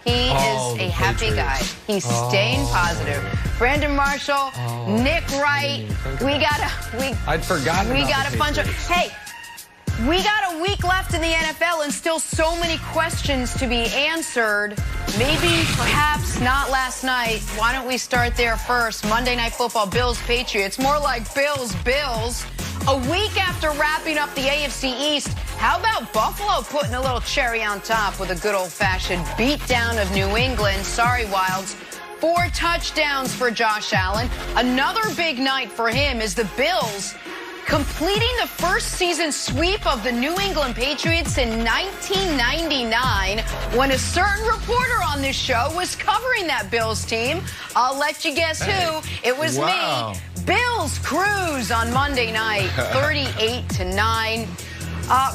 He is a happy guy. He's staying positive. Brandon Marshall, Nick Wright. I'd forgotten. We got a bunch of. Hey, we got a week left in the NFL and still so many questions to be answered. Maybe, perhaps not last night. Why don't we start there first? Monday Night Football, Bills, Patriots. More like Bills. A week after wrapping up the AFC East, how about Buffalo putting a little cherry on top with a good old-fashioned beatdown of New England? Sorry, Wilds. 4 touchdowns for Josh Allen. Another big night for him is the Bills completing the first season sweep of the New England Patriots in 1999 when a certain reporter on this show was covering that Bills team. I'll let you guess who. It was me. Bills cruise on Monday night, 38-9.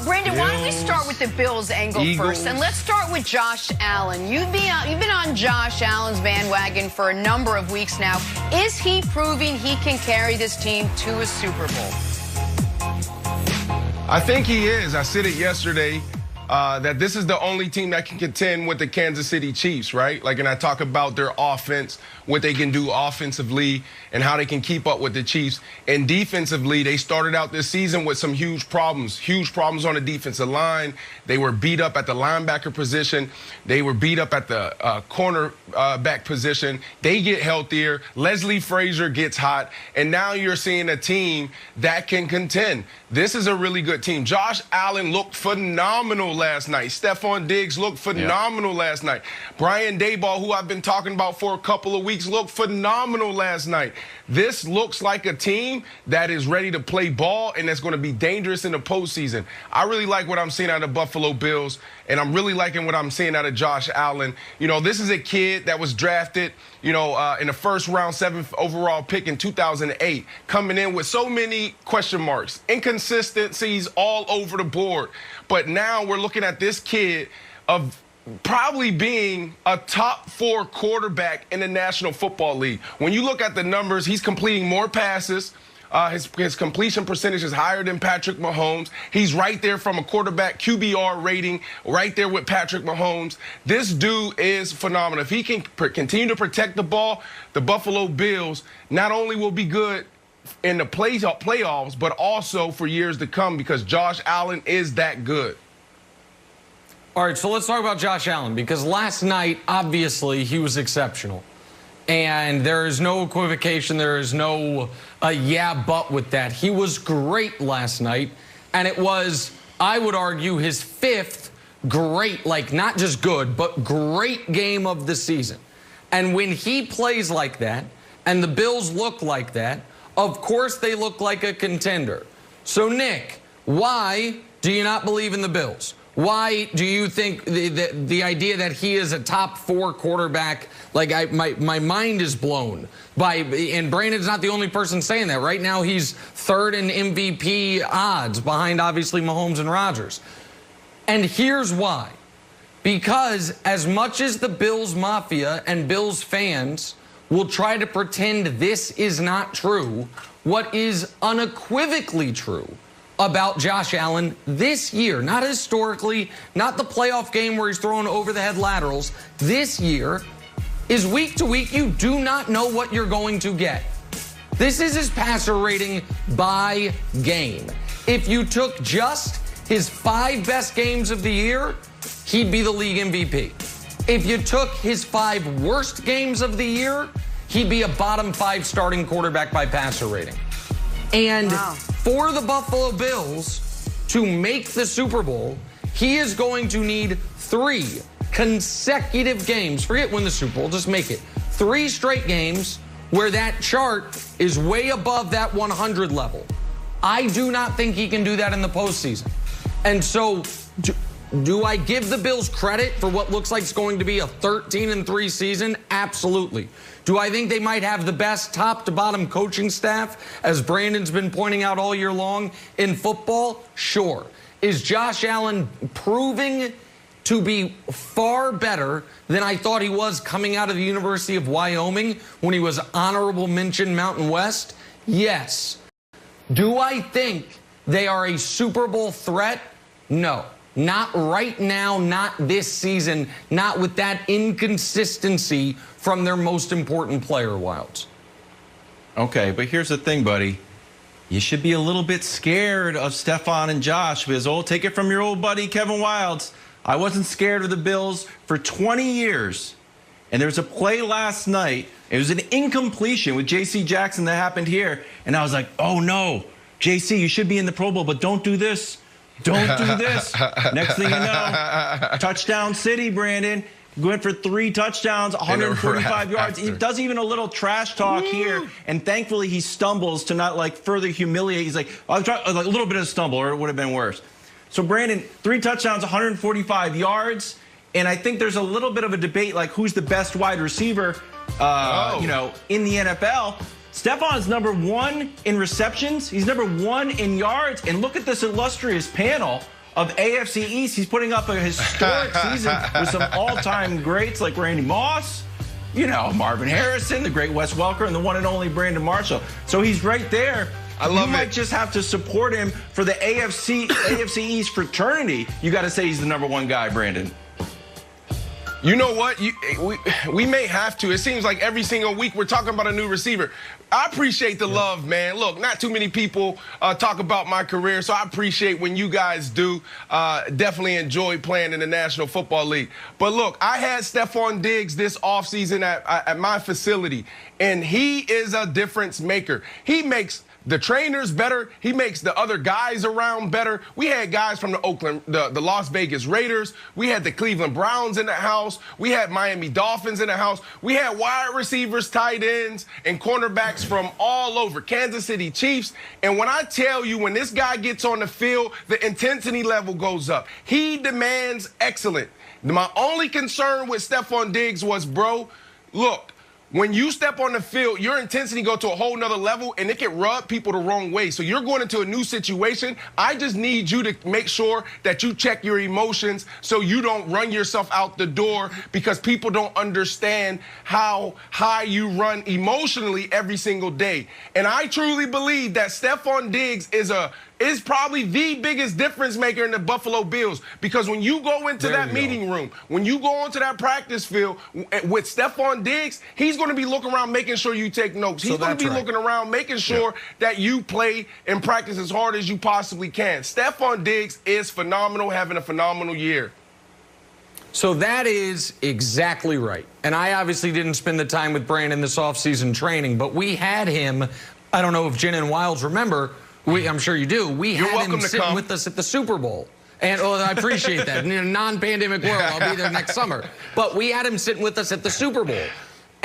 Brandon, why don't we start with the Bills angle first? And let's start with Josh Allen. You've been on Josh Allen's bandwagon for a number of weeks now. Is he proving he can carry this team to a Super Bowl? I think he is. I said it yesterday that this is the only team that can contend with the Kansas City Chiefs, right? Like, and I talk about their offense, what they can do offensively, and how they can keep up with the Chiefs. And defensively, they started out this season with some huge problems on the defensive line. They were beat up at the linebacker position. They were beat up at the cornerback position. They get healthier. Leslie Frazier gets hot. And now you're seeing a team that can contend. This is a really good team. Josh Allen looked phenomenal last night. Stephon Diggs looked phenomenal last night. Brian Daboll, who I've been talking about for a couple of weeks, looked phenomenal last night. This looks like a team that is ready to play ball and that's going to be dangerous in the postseason. I really like what I'm seeing out of the Buffalo Bills, and I'm really liking what I'm seeing out of Josh Allen. You know, this is a kid that was drafted, in the first round, 7th overall pick in 2008, coming in with so many question marks, inconsistencies all over the board. But now we're looking at this kid of probably being a top 4 quarterback in the National Football League. When you look at the numbers, he's completing more passes. His completion percentage is higher than Patrick Mahomes. He's right there from a quarterback QBR rating, right there with Patrick Mahomes. This dude is phenomenal. If he can continue to protect the ball, the Buffalo Bills not only will be good in the playoffs, but also for years to come because Josh Allen is that good. All right, so let's talk about Josh Allen because last night, obviously, he was exceptional. And there is no equivocation. There is no but with that. He was great last night. And it was, I would argue, his 5th great, like not just good, but great game of the season. And when he plays like that and the Bills look like that, of course they look like a contender. So, Nick, why do you not believe in the Bills? Why do you think the idea that he is a top 4 quarterback, like my mind is blown by, and Brandon's not the only person saying that. Right now he's 3rd in MVP odds behind obviously Mahomes and Rodgers. And here's why. Because as much as the Bills Mafia and Bills fans will try to pretend this is not true, what is unequivocally true about Josh Allen this year, not historically, not the playoff game where he's throwing over-the-head laterals, this year is week to week, you do not know what you're going to get. This is his passer rating by game. If you took just his 5 best games of the year, he'd be the league MVP. If you took his 5 worst games of the year, he'd be a bottom 5 starting quarterback by passer rating. And for the Buffalo Bills to make the Super Bowl, he is going to need 3 consecutive games. Forget win the Super Bowl, just make it 3 straight games where that chart is way above that 100 level. I do not think he can do that in the postseason. And so do I give the Bills credit for what looks like it's going to be a 13-3 season? Absolutely. Do I think they might have the best top-to-bottom coaching staff, as Brandon's been pointing out all year long, in football? Sure. Is Josh Allen proving to be far better than I thought he was coming out of the University of Wyoming when he was honorable mention Mountain West? Yes. Do I think they are a Super Bowl threat? No. Not right now, not this season, not with that inconsistency from their most important player, Wilds. Okay, but here's the thing, buddy. You should be a little bit scared of Stephon and Josh because, take it from your old buddy Kevin Wilds. I wasn't scared of the Bills for 20 years. And there was a play last night. It was an incompletion with J.C. Jackson that happened here. And I was like, oh, no, J.C., you should be in the Pro Bowl, but don't do this. Don't do this. Next thing you know, touchdown city, Brandon. Went for 3 touchdowns, 145 yards. He does even a little trash talk here, and thankfully he stumbles to not further humiliate. He's like, I'll try a little bit of stumble, or it would have been worse. So Brandon, 3 touchdowns, 145 yards, and I think there's a little bit of a debate who's the best wide receiver, in the NFL. Stephon is number 1 in receptions. He's number 1 in yards, and look at this illustrious panel of AFC East. He's putting up a historic season with some all-time greats like Randy Moss, Marvin Harrison, the great Wes Welker, and the one and only Brandon Marshall. So he's right there. I love You might just have to support him for the AFC East fraternity. You got to say he's the number 1 guy, Brandon. You know what? We may have to. It seems like every single week we're talking about a new receiver. I appreciate the love, man. Look, not too many people talk about my career, so I appreciate when you guys do. Definitely enjoy playing in the National Football League. But look, I had Stephon Diggs this offseason at my facility, and he is a difference maker. He makes the trainers better. He makes the other guys around better. We had guys from the Las Vegas Raiders. We had the Cleveland Browns in the house. We had Miami Dolphins in the house. We had wide receivers, tight ends, and cornerbacks from all over. Kansas City Chiefs. And when I tell you, when this guy gets on the field, the intensity level goes up. He demands excellence. My only concern with Stephon Diggs was, bro, look, when you step on the field, your intensity goes to a whole nother level, and it can rub people the wrong way. So you're going into a new situation. I just need you to make sure that you check your emotions so you don't run yourself out the door, because people don't understand how high you run emotionally every single day. And I truly believe that Stephon Diggs is probably the biggest difference maker in the Buffalo Bills, because when you go into that meeting room, when you go onto that practice field with Stephon Diggs, he's going to be looking around making sure you take notes. He's going to be looking around making sure that you play and practice as hard as you possibly can. Stephon Diggs is phenomenal, having a phenomenal year. So that is exactly right. And I obviously didn't spend the time with Brandon this offseason training, but we had him, I don't know if Jen and Wilds remember, I'm sure you do. We had him sitting with us at the Super Bowl. And I appreciate that. In a non-pandemic world, I'll be there next summer. But we had him sitting with us at the Super Bowl.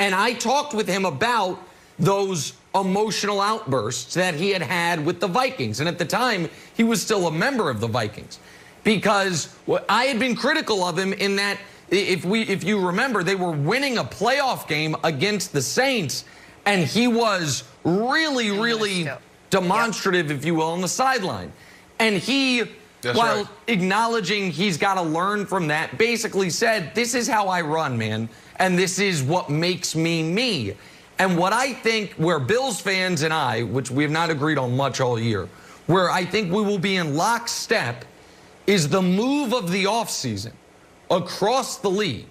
And I talked with him about those emotional outbursts that he had with the Vikings. And at the time, he was still a member of the Vikings. Because I had been critical of him in that, if you remember, they were winning a playoff game against the Saints. And he was really demonstrative, if you will, on the sideline. And he, while acknowledging he's got to learn from that, basically said, this is how I run, man. And this is what makes me me. And what I think, where Bills fans and I, which we have not agreed on much all year, where I think we will be in lockstep, is the move of the offseason across the league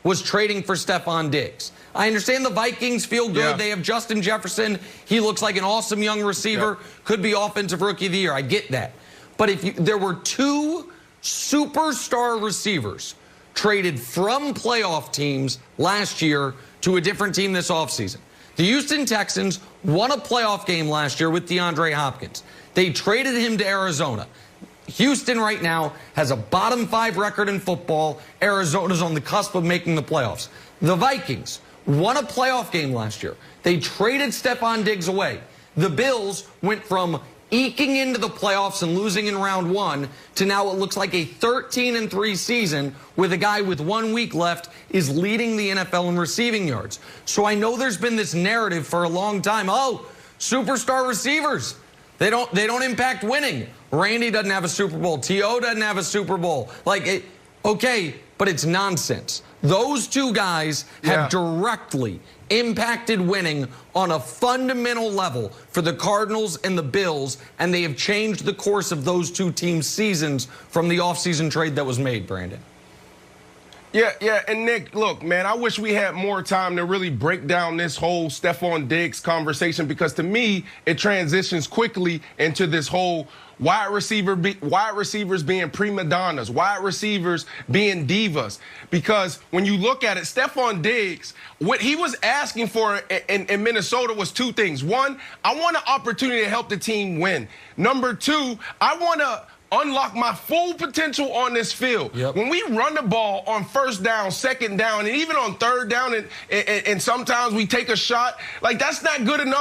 was trading for Stephon Diggs. I understand the Vikings feel good. Yeah. They have Justin Jefferson. He looks like an awesome young receiver. Yeah. Could be offensive rookie of the year. I get that. But there were 2 superstar receivers traded from playoff teams last year to a different team this offseason. The Houston Texans won a playoff game last year with DeAndre Hopkins. They traded him to Arizona. Houston right now has a bottom 5 record in football. Arizona's on the cusp of making the playoffs. The Vikings won a playoff game last year. They traded Stephon Diggs away. The Bills went from eking into the playoffs and losing in round 1 to now it looks like a 13-3 season with a guy with 1 week left is leading the NFL in receiving yards. So I know there's been this narrative for a long time. Oh, superstar receivers. They don't impact winning. Randy doesn't have a Super Bowl. T.O. doesn't have a Super Bowl. Okay, but it's nonsense. Those two guys have directly impacted winning on a fundamental level for the Cardinals and the Bills, and they have changed the course of those two teams' seasons from the offseason trade that was made, Brandon. Yeah, and Nick, look, man, I wish we had more time to really break down this whole Stephon Diggs conversation, because to me, it transitions quickly into this whole wide receivers being prima donnas, wide receivers being divas. Because when you look at it, Stephon Diggs, what he was asking for in Minnesota was two things. One, I want an opportunity to help the team win. Number two, I want to unlock my full potential on this field. When we run the ball on first down, second down, and even on third down, and sometimes we take a shot, like, that's not good enough